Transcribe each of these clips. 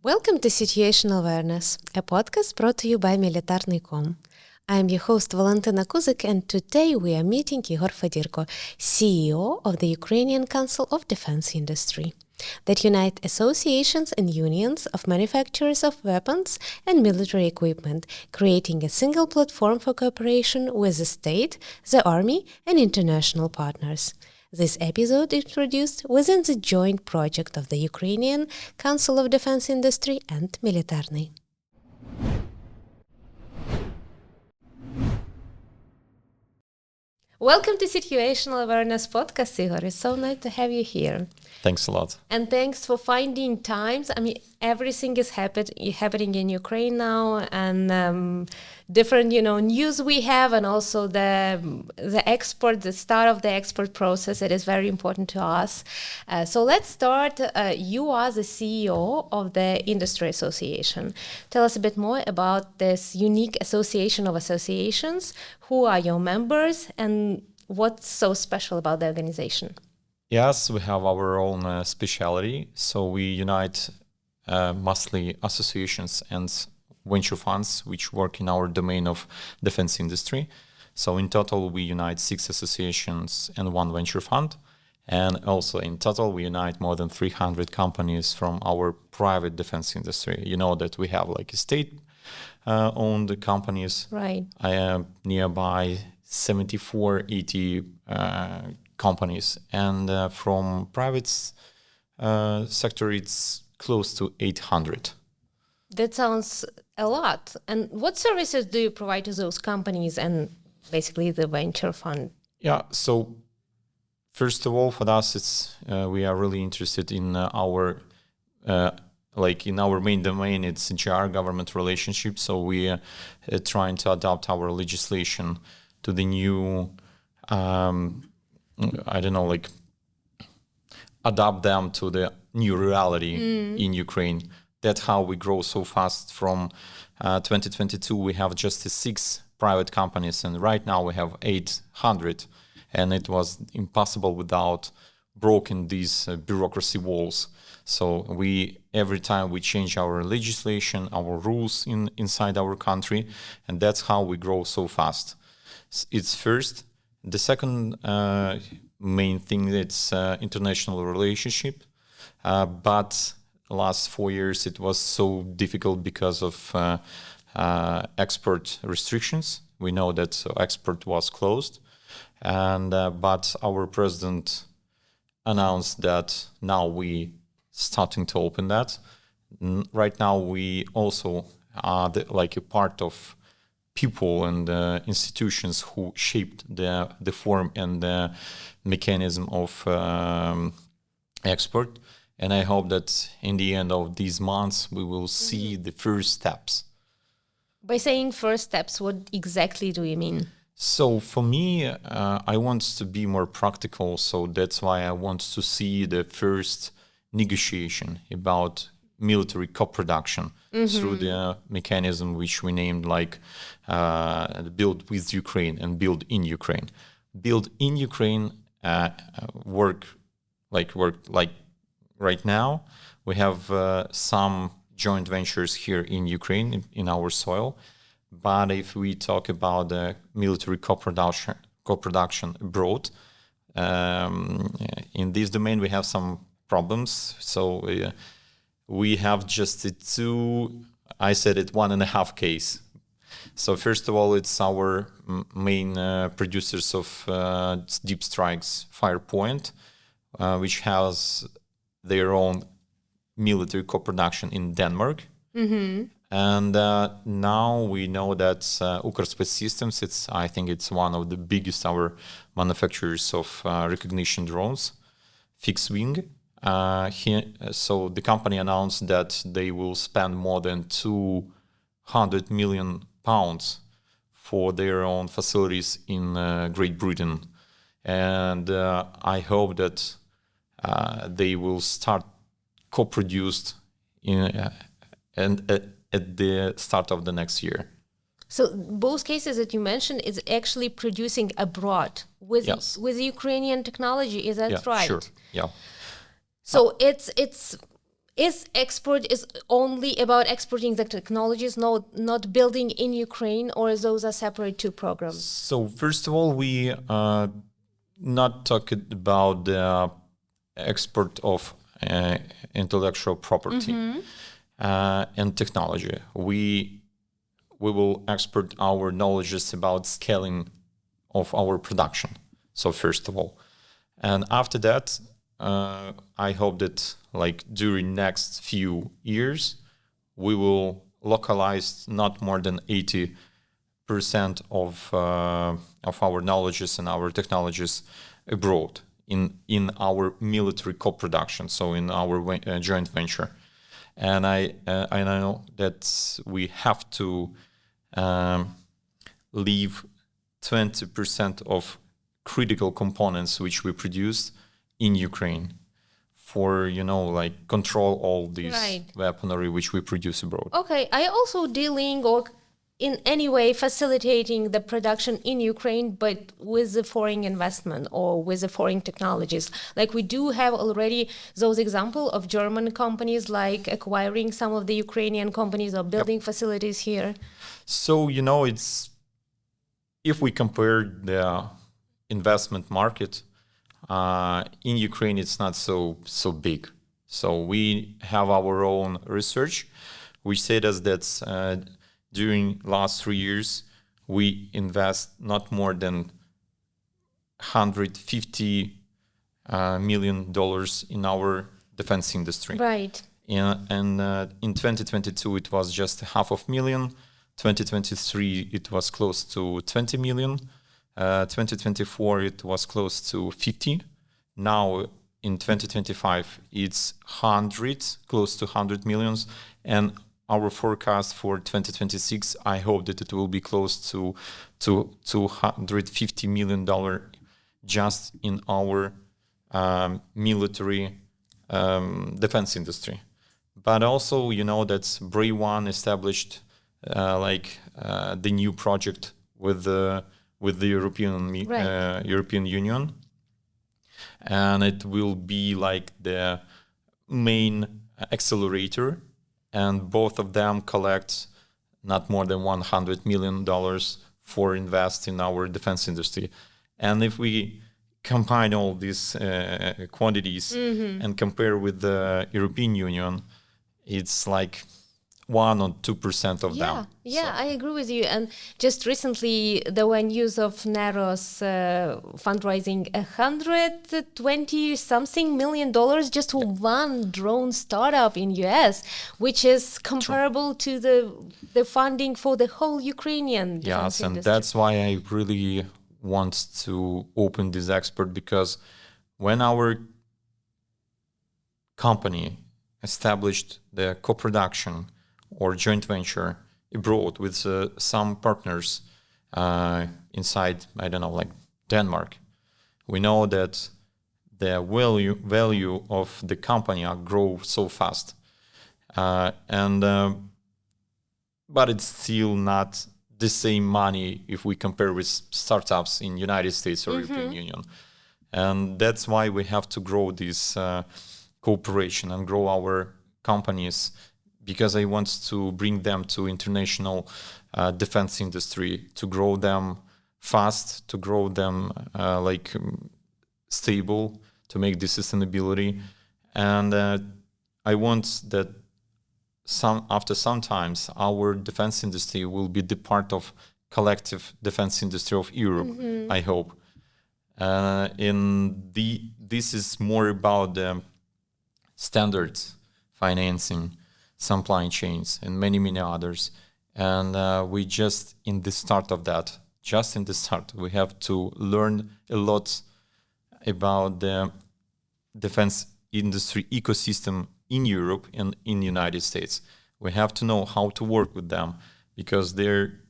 Welcome to Situational Awareness, a podcast brought to you by Militarny.com. I am your host Valentina Kuzik, and today we are meeting Ihor Fedirko, CEO of the Ukrainian Council of Defense Industry, that unite associations and unions of manufacturers of weapons and military equipment, creating a single platform for cooperation with the state, the army, and international partners. This episode is produced within the joint project of the Ukrainian Council of Defense Industry and Militarny. Welcome to Situational Awareness Podcast, Ihor. It's so nice to have you here. Thanks a lot. And thanks for finding times. I mean, everything is happening in Ukraine now, and different, news we have, and also the start of the export process. It is very important to us. So let's start. You are the CEO of the Industry Association. Tell us a bit more about this unique association of associations. Who are your members, and what's so special about the organization? Yes, we have our own specialty. So we unite mostly associations and venture funds which work in our domain of defense industry. So in total, we unite 6 associations and 1 venture fund. And also in total, we unite more than 300 companies from our private defense industry. You know that we have like a state-owned companies. Right. I am nearby 74, 80 companies, and from private sector it's close to 800. That sounds a lot. And what services do you provide to those companies and basically the venture fund? Yeah, so first of all, for us, it's we are really interested in our in our main domain. It's GR, government relationship. So we are trying to adapt our legislation to the new adapt them to the new reality in Ukraine. That's how we grow so fast. From 2022, we have just 6 private companies, and right now we have 800. And it was impossible without breaking these bureaucracy walls. So every time we change our legislation, our rules inside our country, and that's how we grow so fast. It's first. The second main thing is international relationship, but last 4 years it was so difficult because of export restrictions. We know that export was closed, and but our president announced that now we starting to open that. Right now we also are a part of people and institutions who shaped the form and the mechanism of export. And I hope that in the end of these months, we will see the first steps. By saying first steps, what exactly do you mean? So for me, I want to be more practical. So that's why I want to see the first negotiation about military co-production through the mechanism which we named Build with Ukraine and Build in Ukraine. Build in Ukraine work right now. We have some joint ventures here in Ukraine, in our soil. But if we talk about the military co-production abroad, in this domain we have some problems. So we have just 1.5 case. So first of all, it's our main producers of deep strikes, Firepoint, which has their own military co-production in Denmark. And now we know that Ukrspace Systems, I think it's one of the biggest our manufacturers of recognition drones, fixed wing. So the company announced that they will spend more than £200 million for their own facilities in Great Britain. And I hope that they will start co-produced at the start of the next year. So both cases that you mentioned is actually producing abroad with Ukrainian technology. Is that right? Sure. Yeah. So it's is export is only about exporting the technologies, not building in Ukraine, or those are separate two programs? So first of all, we not talking about the export of intellectual property and technology. We will export our knowledges about scaling of our production. So first of all, and after that, I hope that like during next few years, we will localize not more than 80% of our knowledges and our technologies abroad in our military co-production, so in our joint venture. And I know that we have to leave 20% of critical components which we produce in Ukraine for, like control all these weaponry which we produce abroad. Okay, are you also dealing or in any way facilitating the production in Ukraine, but with the foreign investment or with the foreign technologies? Like we do have already those examples of German companies like acquiring some of the Ukrainian companies or building facilities here. So, it's, if we compare the investment market in Ukraine, it's not so big. So we have our own research, which said us that during last 3 years, we invest not more than $150 million in our defense industry. Right. And in 2022, it was just $500,000. 2023, it was close to 20 million. 2024, it was close to 50. Now, in 2025, it's close to 100 millions. And our forecast for 2026, I hope that it will be close to $250 million just in our military defense industry. But also, that ZBROYA established the new project with the European Union, and it will be like the main accelerator, and both of them collect not more than $100 million for invest in our defense industry. And if we combine all these quantities and compare with the European Union, it's like 1 or 2% of them. Yeah, so. I agree with you. And just recently, there were news of NATO's fundraising $120-something million just for one drone startup in US, which is comparable to the funding for the whole Ukrainian defense industry. And that's why I really want to open this expert, because when our company established the co-production or joint venture abroad with some partners inside, like Denmark, we know that the value of the company grow so fast, but it's still not the same money if we compare with startups in United States or European Union, and that's why we have to grow this cooperation and grow our companies, because I want to bring them to international defense industry, to grow them fast, to grow them stable, to make this sustainability. And I want that after some times our defense industry will be the part of collective defense industry of Europe, I hope. This is more about the standards, financing, supply chains, and many, many others. And we just in the start of that, we have to learn a lot about the defense industry ecosystem in Europe and in the United States. We have to know how to work with them, because they're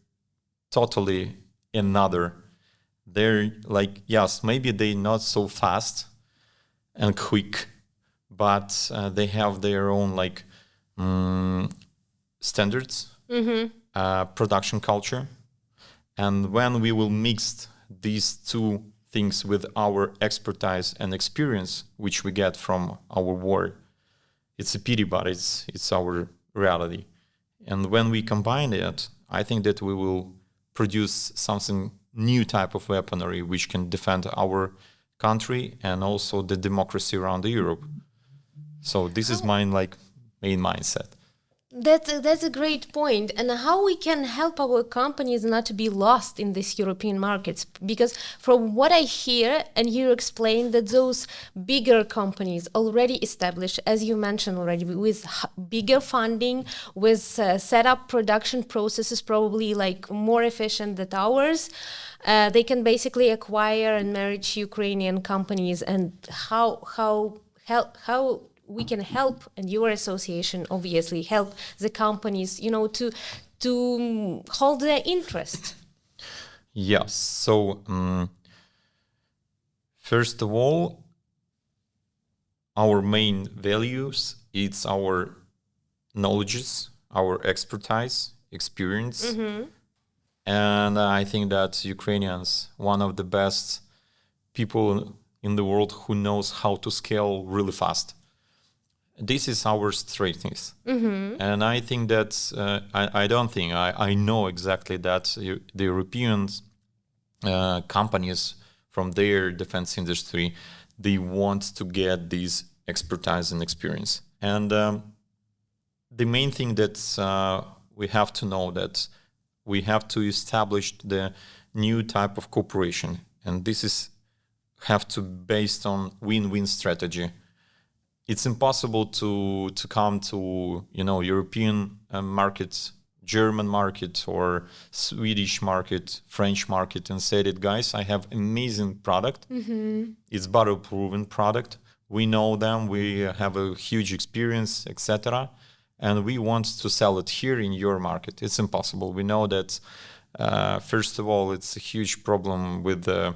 totally another. They're maybe they're not so fast and quick, but they have their own standards, production culture. And when we will mix these two things with our expertise and experience, which we get from our war, it's a pity, but it's our reality. And when we combine it, I think that we will produce something new type of weaponry which can defend our country and also the democracy around Europe. So this is my main mindset. That's a great point. And how we can help our companies not to be lost in these European markets? Because from what I hear, and you explained that those bigger companies already established, as you mentioned already, with bigger funding, with set up production processes probably like more efficient than ours, they can basically acquire and manage Ukrainian companies. And how we can help, and your association obviously help the companies, to hold their interest. Yes. So first of all, our main values, it's our knowledges, our expertise, experience. Mm-hmm. And I think that Ukrainians, one of the best people in the world who knows how to scale really fast. This is our strength. Mm-hmm. And I think that, I know exactly that the European companies from their defense industry, they want to get this expertise and experience. And the main thing that we have to know that we have to establish the new type of cooperation. And this is have to based on win-win strategy. It's impossible to come to European markets, German market or Swedish market, French market, and say that, guys, I have amazing product. Mm-hmm. It's battle-proven product. We know them. We have a huge experience, etc. And we want to sell it here in your market. It's impossible. We know that. First of all, it's a huge problem with the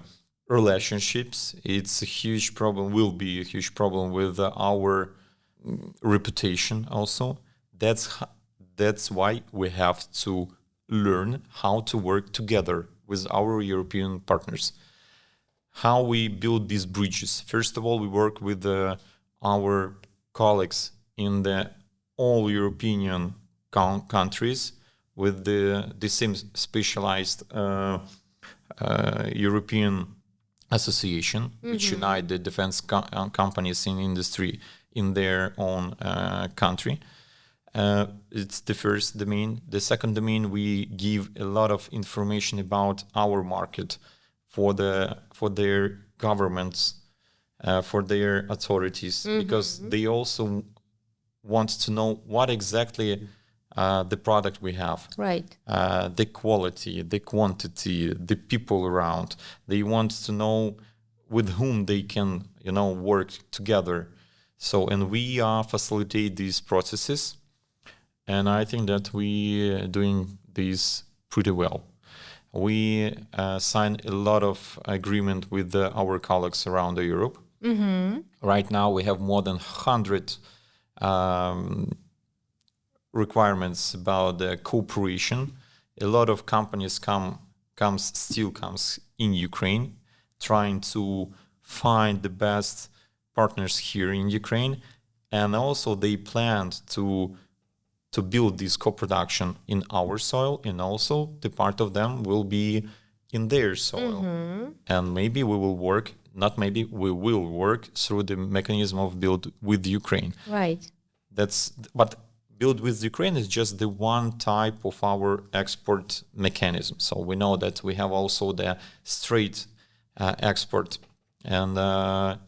relationships. It's a huge problem, will be a huge problem with our reputation also. That's why we have to learn how to work together with our European partners. How we build these bridges. First of all, we work with our colleagues in the all European countries with the same specialized European association, mm-hmm. which unite the defense companies in industry in their own country. It's the first domain. The second domain, we give a lot of information about our market for their governments, for their authorities, mm-hmm. because they also want to know what exactly the product we have, right? The quality, the quantity, the people around. They want to know with whom they can, work together. So, and we facilitate these processes, and I think that we are doing this pretty well. We sign a lot of agreement with our colleagues around Europe. Mm-hmm. Right now, we have more than 100. Requirements about the cooperation. A lot of companies comes in Ukraine, trying to find the best partners here in Ukraine, and also they planned to build this co-production in our soil, and also the part of them will be in their soil. Mm-hmm. And maybe we will work, not maybe, we will work through the mechanism of build with Ukraine. Right. But build with Ukraine is just the one type of our export mechanism. So we know that we have also the straight export and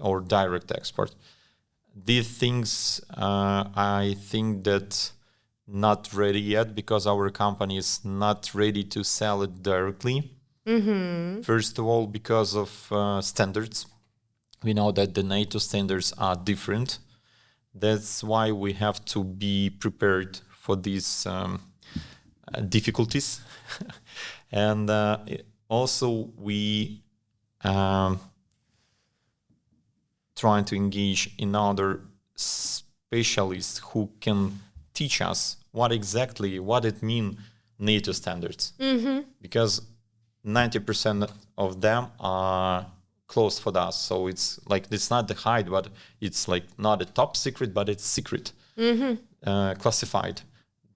or direct export. These things, I think that not ready yet because our company is not ready to sell it directly. Mm-hmm. First of all, because of standards. We know that the NATO standards are different. That's why we have to be prepared for these difficulties. And also we trying to engage in other specialists who can teach us what it means NATO standards. Mm-hmm. Because 90% of them are closed for us. So it's like, it's not the hide, but it's like not a top secret, but it's secret. classified.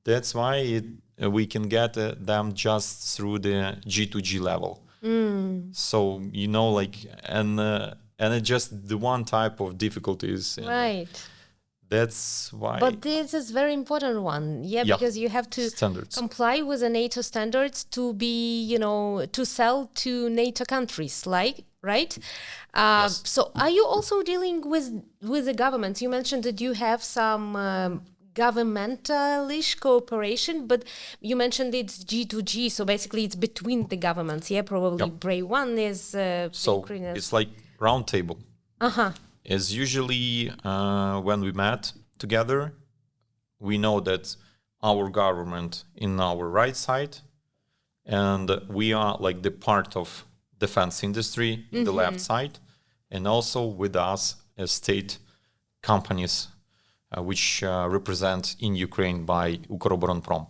That's why we can get them just through the G2G level. So and it's just the one type of difficulties. Right. That's why. But this is very important one, because you have to comply with the NATO standards to be, to sell to NATO countries, right? Yes. So are you also dealing with the governments? You mentioned that you have some governmental-ish cooperation, but you mentioned it's G2G, so basically it's between the governments. Probably ZBROYA 1 is so Ukrainian. It's like round table. As usually when we met together, we know that our government in our right side, and we are like the part of defense industry in the left side, and also with us as state companies which represent in Ukraine by Ukroboronprom.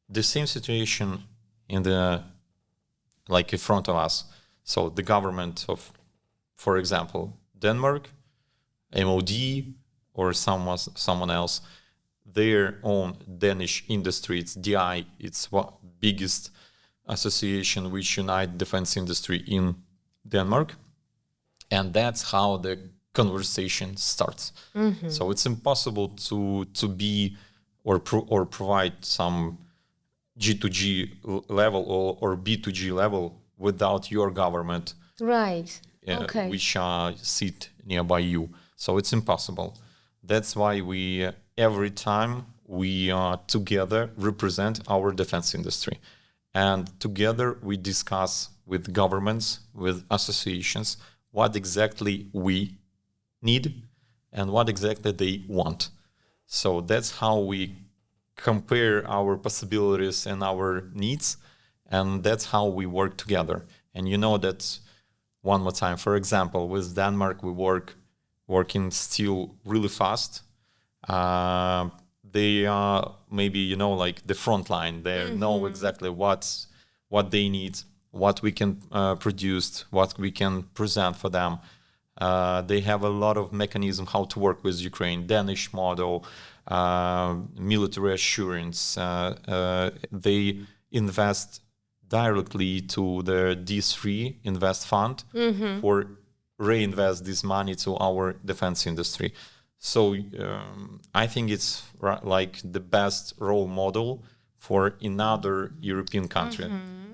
The same situation in front of us. So the government of, for example, Denmark, MOD, or someone else, their own Danish industry, it's DI, it's biggest association which unite defense industry in Denmark, and that's how the conversation starts. So it's impossible to be or provide some G2G level or B2G level without your government, right? Which sit nearby you. So it's impossible. That's why we every time we together represent our defense industry, and together we discuss with governments, with associations, what exactly we need and what exactly they want. So that's how we compare our possibilities and our needs, and that's how we work together. And that one more time, for example, with Denmark, we working still really fast. They are maybe like the front line. They know exactly what they need, what we can produce, what we can present for them. They have a lot of mechanism how to work with Ukraine, Danish model, military assurance. They invest directly to the D3 invest fund for reinvest this money to our defense industry. So I think it's like the best role model for another European country.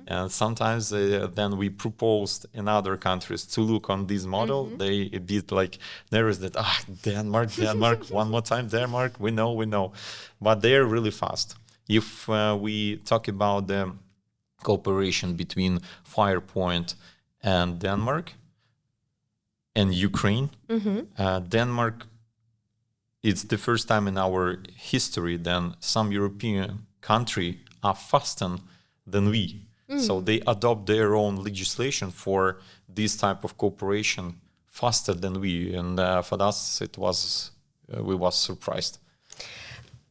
And sometimes then we proposed in other countries to look on this model. They a bit like nervous that Denmark, one more time Denmark. We know, but they're really fast. If we talk about the cooperation between Firepoint and Denmark and Ukraine, Denmark, it's the first time in our history that some European country are faster than we. So they adopt their own legislation for this type of cooperation faster than we, and for us we was surprised.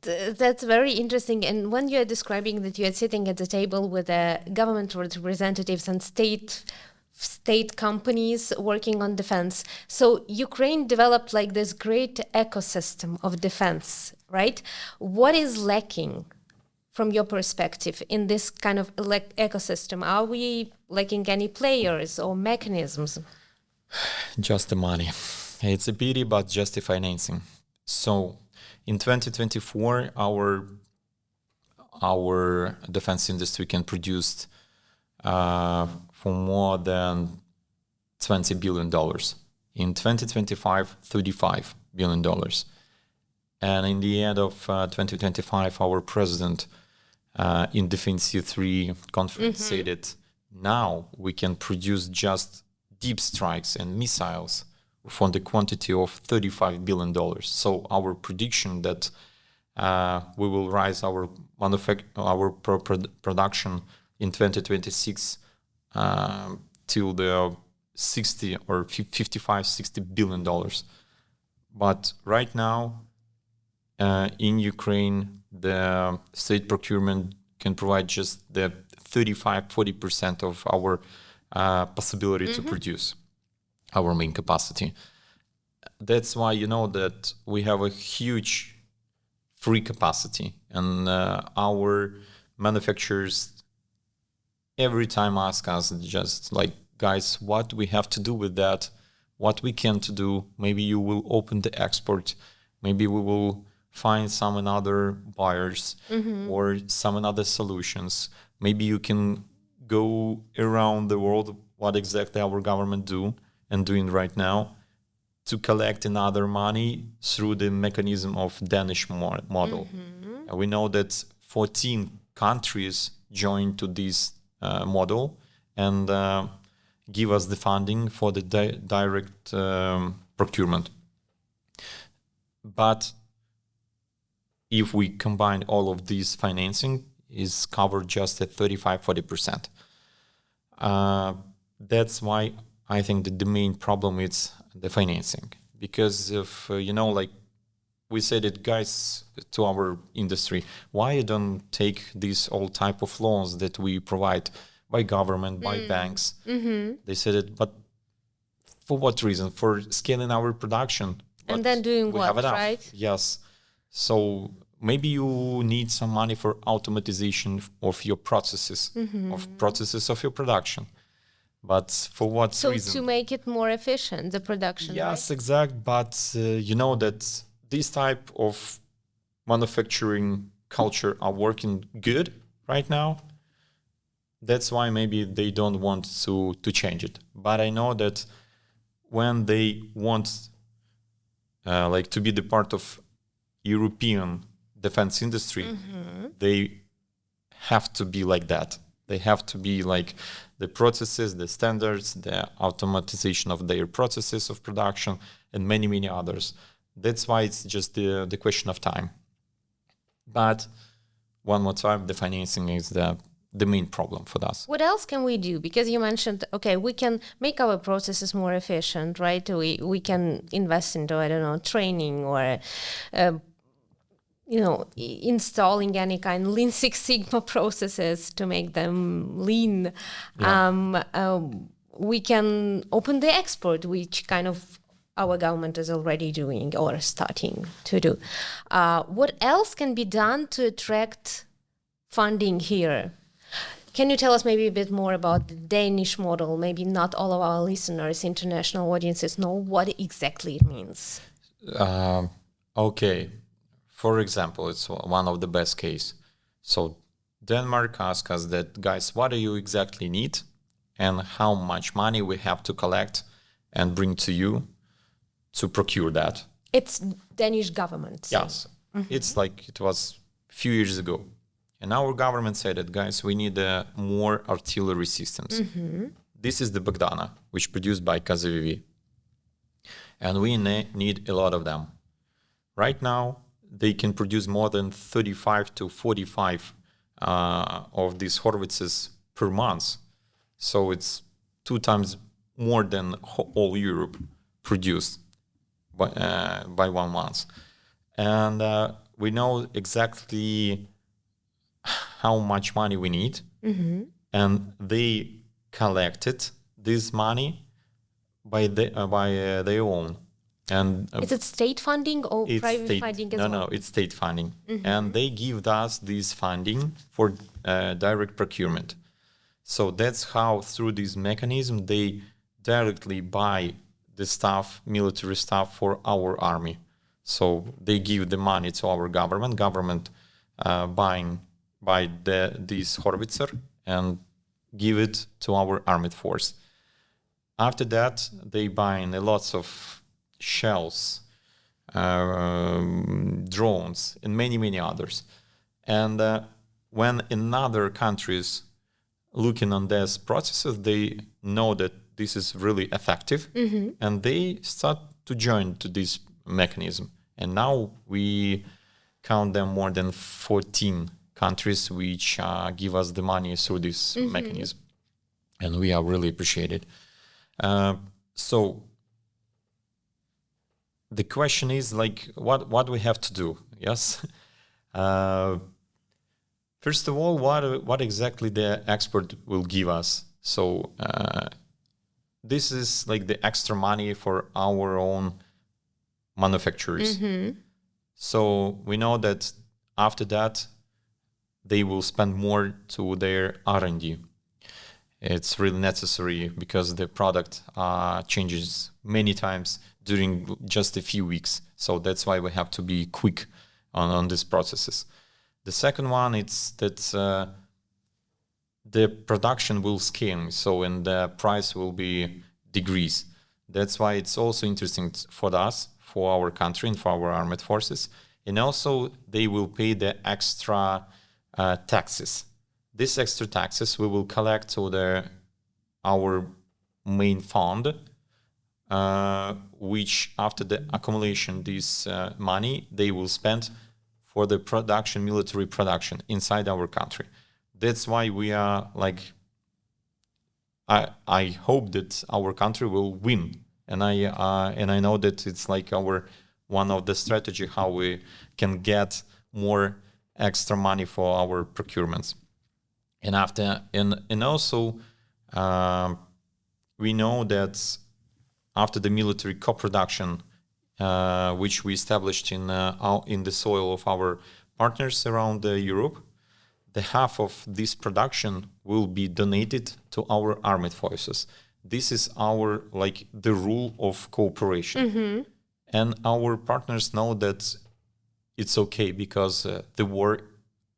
That's very interesting. And when you're describing that you're sitting at the table with government representatives and state companies working on defense, so Ukraine developed like this great ecosystem of defense, right? What is lacking from your perspective in this kind of ecosystem? Are we lacking any players or mechanisms? Just the money. It's a pity, but just the financing. So in 2024, our defense industry can produce for more than $20 billion. In 2025, $35 billion. And in the end of 2025, our president in Defense C3 conference said that now we can produce just deep strikes and missiles for the quantity of $35 billion. So our prediction that we will rise our production in 2026 till the 60 or 55, $60 billion. But right now, in Ukraine, the state procurement can provide just the 35-40% of our possibility to produce our main capacity. That's why that we have a huge free capacity. And our manufacturers every time ask us just like, guys, what we have to do with that, what we can to do. Maybe you will open the export. Maybe we will find some another buyers or some another solutions. Maybe you can go around the world, what exactly our government do and doing right now, to collect another money through the mechanism of Danish model. And we know that 14 countries joined to this model and give us the funding for the direct procurement. But if we combine all of these financing, is covered just at 35-40%. That's why I think that the main problem is the financing. Because if, like we said it, guys, to our industry, why you don't take these all type of loans that we provide by government, by banks? They said it, but for what reason? For scaling our production. And then doing what, right? Yes. So maybe you need some money for automatization of your processes, of your production. But for what reason? So to make it more efficient, the production, yes, right? exact. But you know that this type of manufacturing culture are working good right now. That's why maybe they don't want to change it. But I know that when they want to be the part of European defense industry, they have to be like that. They have to be like the processes, the standards, the automatization of their processes of production, and many, many others. That's why it's just the question of time. But one more time, the financing is the main problem for us. What else can we do? Because you mentioned, okay, we can make our processes more efficient, right? We can invest into, I don't know, training or, installing any kind of Lean Six Sigma processes to make them lean. Yeah. We can open the export, which kind of our government is already doing or starting to do. What else can be done to attract funding here? Can you tell us maybe a bit more about the Danish model? Maybe not all of our listeners, international audiences, know what exactly it means. Okay. For example, it's one of the best case. So Denmark asked us that, guys, what do you exactly need and how much money we have to collect and bring to you to procure that? It's Danish government. So. Yes. It's like it was a few years ago. And our government said that, guys, we need more artillery systems. This is the Bogdana, which produced by KZVV. And we need a lot of them. Right now, they can produce more than 35 to 45 of these Horvitzes per month. So it's 2 times more than all Europe produced by 1 month. And we know exactly how much money we need. And they collected this money by their own. And is it state funding or private funding as well? No, it's state funding. And they give us this funding for direct procurement. So that's how, through this mechanism, they directly buy the stuff, military stuff for our army. So they give the money to our government buying by this Horvitzer and give it to our armed force. After that, they buy a lots of shells, drones, and many, many others. And when in other countries looking on these processes, they know that this is really effective, and they start to join to this mechanism. And now we count them more than 14 countries which give us the money through this mechanism. And we are really appreciated. So the question is like, what we have to do? Yes. First of all, what exactly the export will give us? So this is like the extra money for our own manufacturers. So we know that after that, they will spend more to their R&D. It's really necessary because the product changes many times during just a few weeks. So that's why we have to be quick on these processes. The second one is that the production will scale, so and the price will be decrease. That's why it's also interesting for us, for our country, and for our armed forces. And also, they will pay the extra taxes. These extra taxes we will collect to our main fund, which after the accumulation this money, they will spend for the production, military production inside our country. That's why we are I hope that our country will win, and I know that it's like our one of the strategy how we can get more extra money for our procurements. And also we know that after the military co-production, which we established in the soil of our partners around Europe, the half of this production will be donated to our armed forces. This is our the rule of cooperation, and our partners know that it's okay because the war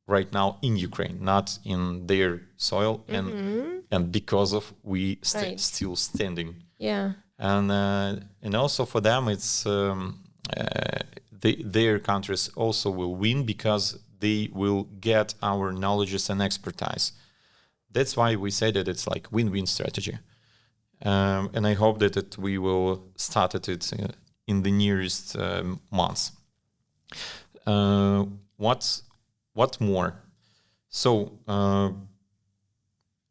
right now in Ukraine, not in their soil, and because of we still standing. Yeah. And also for them, it's their countries also will win because they will get our knowledges and expertise. That's why we say that it's like win-win strategy. And I hope that we will start it in the nearest months. What more? So,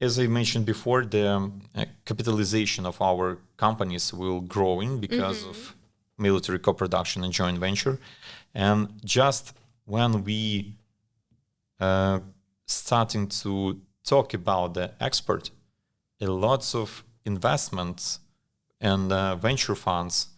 as I mentioned before, the capitalization of our companies will growing because of military co-production and joint venture. And just when we starting to talk about the export, a lots of investments and venture funds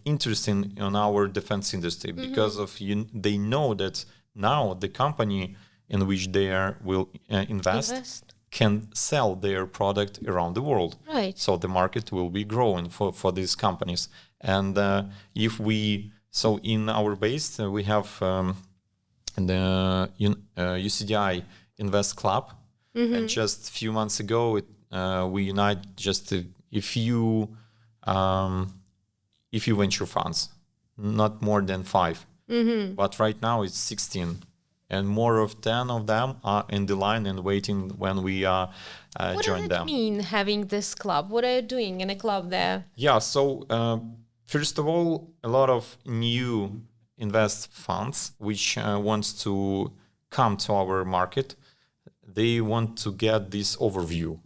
interesting in our defense industry because of they know that now the company in which they will invest can sell their product around the world. Right. So the market will be growing for these companies. And in our base, we have the UCDI Invest Club. And just a few months ago, we unite just a few venture funds, not more than 5. But right now it's 16. And more of 10 of them are in the line and waiting when we join them. What does it mean, having this club? What are you doing in a club there? Yeah, so first of all, a lot of new invest funds which wants to come to our market. They want to get this overview,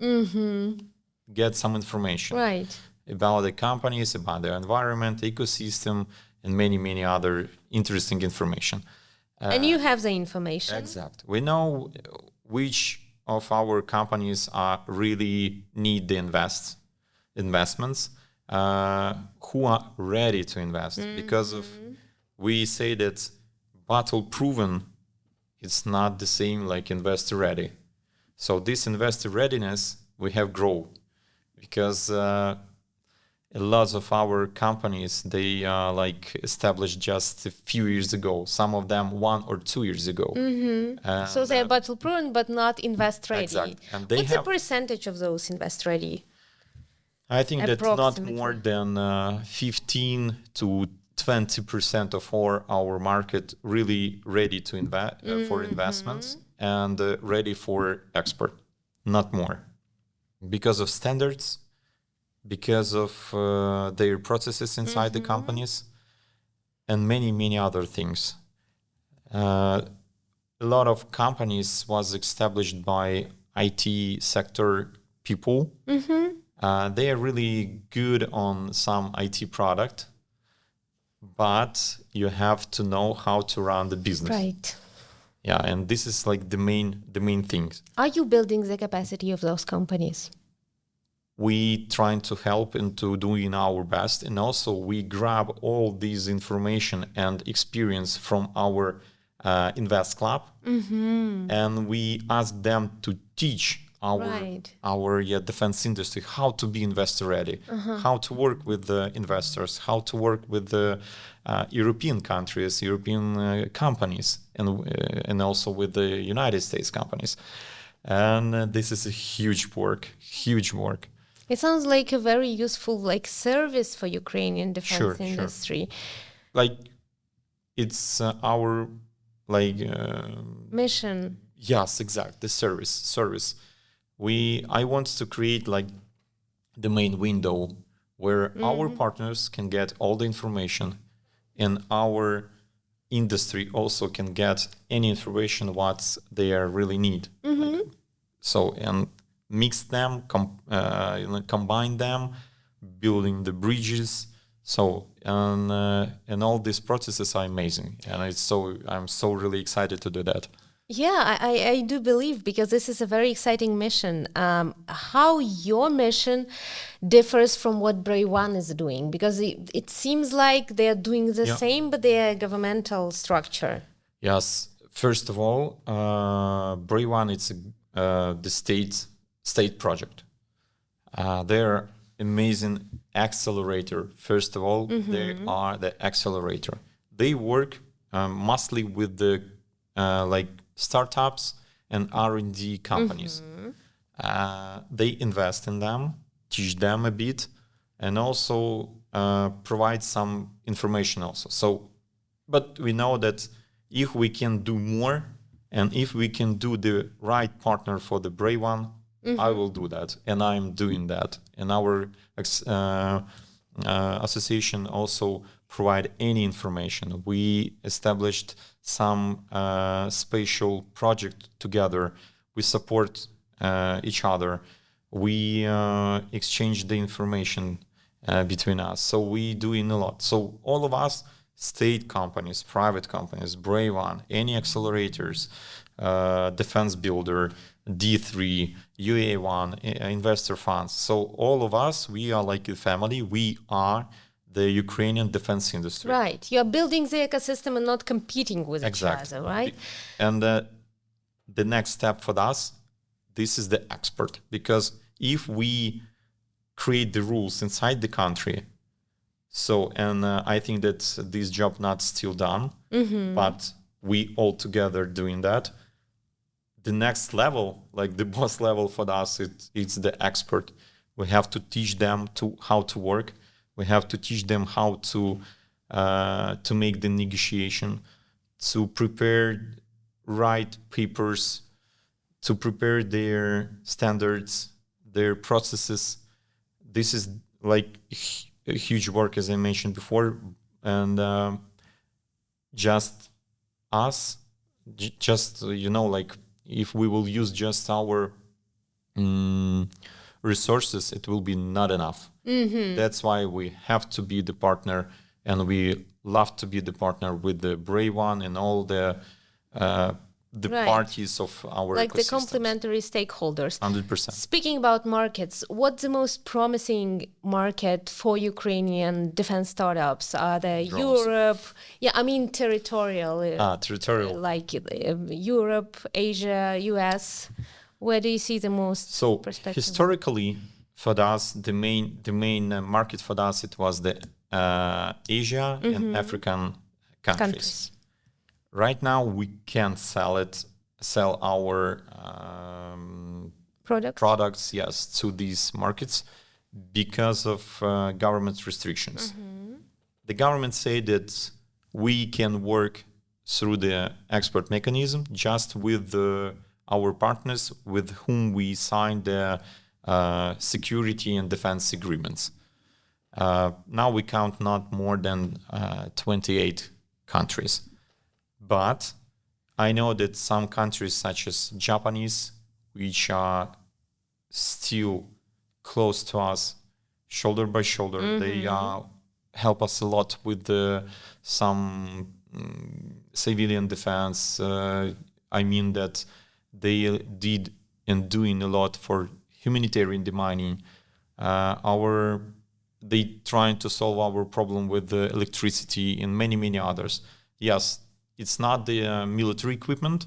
get some information about the companies, about the environment, ecosystem, and many, many other interesting information. And you have the information. Exactly. We know which of our companies really need the investments, who are ready to invest. Because we say that battle proven, it's not the same like investor ready. So this investor readiness we have grown because a lot of our companies, they established just a few years ago. Some of them 1 or 2 years ago. So they're battle proven, but not invest ready. Exactly. And what's the percentage of those invest ready? I think that not more than 15 to 20% of our market really ready to invest for investments and ready for export, not more, because of standards, because of their processes inside the companies, and many, many other things. A lot of companies was established by IT sector people. They are really good on some IT product, but you have to know how to run the business. Right. Yeah, and this is like the main things. Are you building the capacity of those companies? we trying to help into doing our best, and also we grab all this information and experience from our Invest Club, and we ask them to teach our defense industry how to be investor ready, how to work with the investors, how to work with the European countries, European companies, and also with the United States companies. And this is a huge work. It sounds like a very useful service for Ukrainian defense industry. Like it's our mission. Yes, exactly. The service. I want to create the main window where our partners can get all the information, and our industry also can get any information what they really need. And mix them, combine them, building the bridges. And all these processes are amazing, and I'm so really excited to do that. Yeah, I do believe, because this is a very exciting mission. How your mission differs from what ZBROYA is doing, because it seems like they are doing the same, but they are a governmental structure. Yes. First of all, ZBROYA it's the state project. They're amazing accelerator. First of all, they are the accelerator. They work mostly with the startups and R&D companies. They invest in them, teach them a bit, and also provide some information also. But we know that if we can do more, and if we can do the right partner for the ZBROYA, I will do that, and I'm doing that. And our association also provide any information. We established some spatial project together. We support each other. We exchange the information between us. So we doing a lot. So all of us, state companies, private companies, ZBROYA, any accelerators, defense builder, D3, UA1, investor funds. So all of us, we are like a family. We are the Ukrainian defense industry. Right. You're building the ecosystem and not competing with each other, right? And the next step for us, this is the expert. Because if we create the rules inside the country, I think that this job not still done, but we all together doing that. The next level, like the boss level for us, it's the expert. We have to teach them how to work. We have to teach them how to make the negotiation, to prepare right papers, to prepare their standards, their processes. This is like a huge work, as I mentioned before, and just us, if we will use just our resources, it will be not enough. That's why we have to be the partner, and we love to be the partner with the ZBROYA and all the parties of our like the complementary stakeholders. 100%. Speaking about markets, what's the most promising market for Ukrainian defense startups? Are there Drones. Europe? Yeah, I mean territorial. Territorial. Like Europe, Asia, US. Where do you see the most perspective? Historically, for us, the main market for us, it was the Asia and African countries. Right now, we can't sell our products, yes, to these markets because of government restrictions. The government said that we can work through the export mechanism just with our partners with whom we signed the security and defense agreements. Now we count not more than 28 countries. But I know that some countries such as Japanese, which are still close to us, shoulder by shoulder, they help us a lot with some civilian defense. I mean that they did and doing a lot for humanitarian demining. they trying to solve our problem with the electricity and many others. Yes, it's not the military equipment,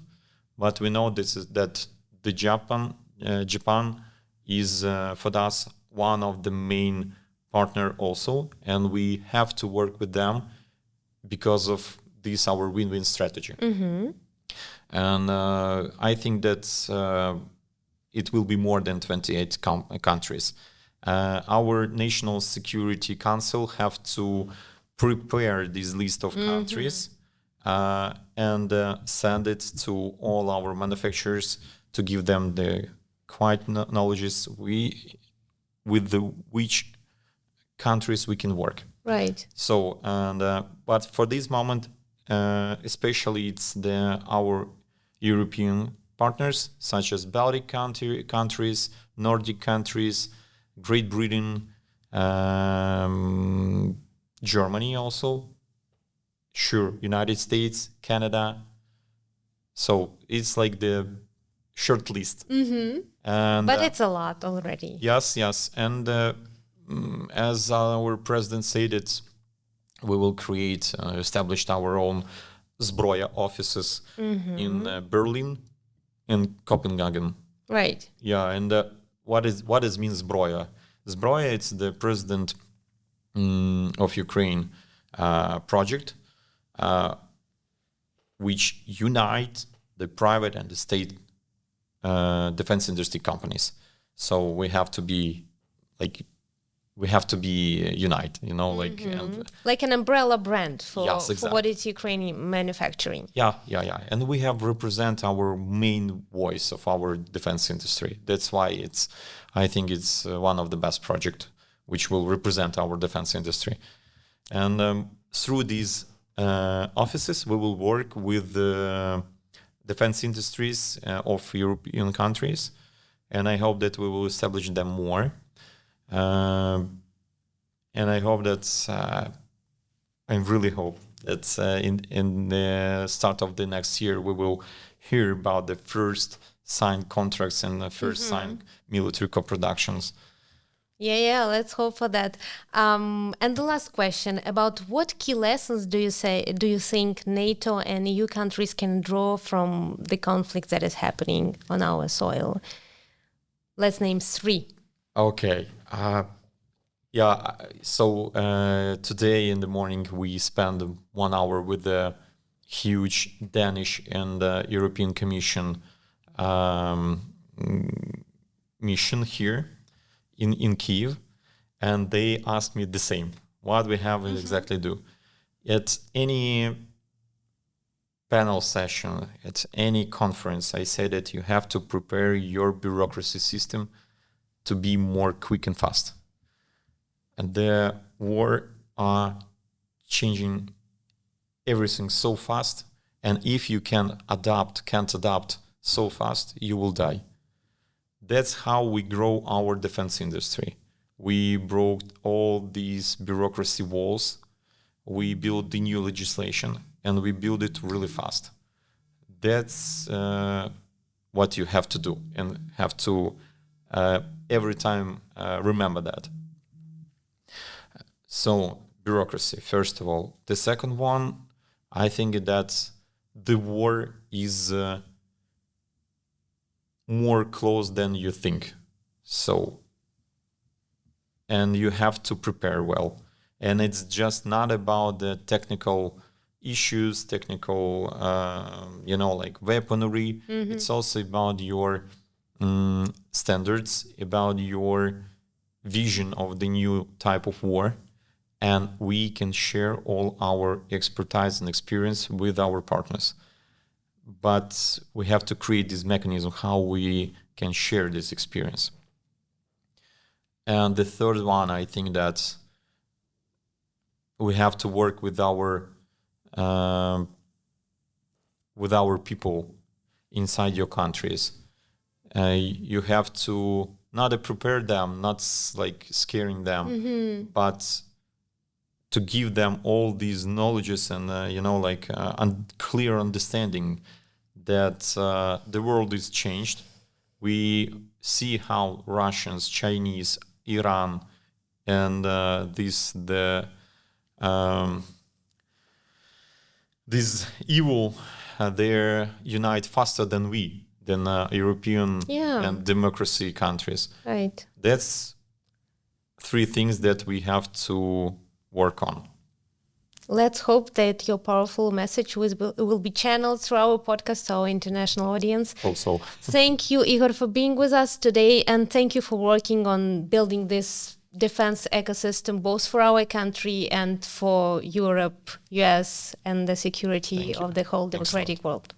but we know that the Japan is for us one of the main partner also, and we have to work with them because of this our win-win strategy. And I think that it will be more than 28 countries. Our National Security Council have to prepare this list of countries and send it to all our manufacturers to give them the quite knowledges with which countries we can work. Right. So but for this moment, especially it's our European partners such as Baltic countries, Nordic countries, Great Britain, Germany also, sure, United States, Canada. So it's like the short list. And, but it's a lot already. Yes. And as our president said, we will established our own ZBROYA offices in Berlin and Copenhagen. Right. Yeah, and what means ZBROYA? ZBROYA, it's the president of Ukraine project, which unite the private and the state defense industry companies. So we have to be unite, like an umbrella brand for what is Ukrainian manufacturing. Yeah. And we have represent our main voice of our defense industry. That's why I think it's one of the best project which will represent our defense industry. And through these offices, we will work with the defense industries of European countries, and I hope that we will establish them more. And I hope that I really hope that in the start of the next year we will hear about the first signed contracts and the first signed military co-productions. Yeah, let's hope for that. And the last question about what key lessons do you think NATO and EU countries can draw from the conflict that is happening on our soil? Let's name 3. Okay. So today in the morning we spent 1 hour with the huge Danish and European Commission mission here in Kyiv, and they asked me the same. What we have exactly do? At any panel session, at any conference, I say that you have to prepare your bureaucracy system to be more quick and fast. And the war are changing everything so fast, and if you can't adapt so fast, you will die. That's how we grow our defense industry. We broke all these bureaucracy walls, we built the new legislation, and we build it really fast. That's what you have to do, and have to every time remember that. So, bureaucracy, first of all. The second one, I think that the war is more close than you think. So, and you have to prepare well. And it's just not about the technical issues, like weaponry. It's also about your standards, about your vision of the new type of war. And we can share all our expertise and experience with our partners. But we have to create this mechanism how we can share this experience. And the third one, I think that we have to work with our people inside your countries. You have to not prepare them, not like scaring them, but to give them all these knowledges and clear understanding that the world is changed. We see how Russians, Chinese Iran, and this evil, they unite faster than European and democracy countries. Right. That's 3 things that we have to work on. Let's hope that your powerful message will be channeled through our podcast to our international audience. Also. Thank you, Ihor, for being with us today, and thank you for working on building this defense ecosystem, both for our country and for Europe, US, and the security of the whole democratic world.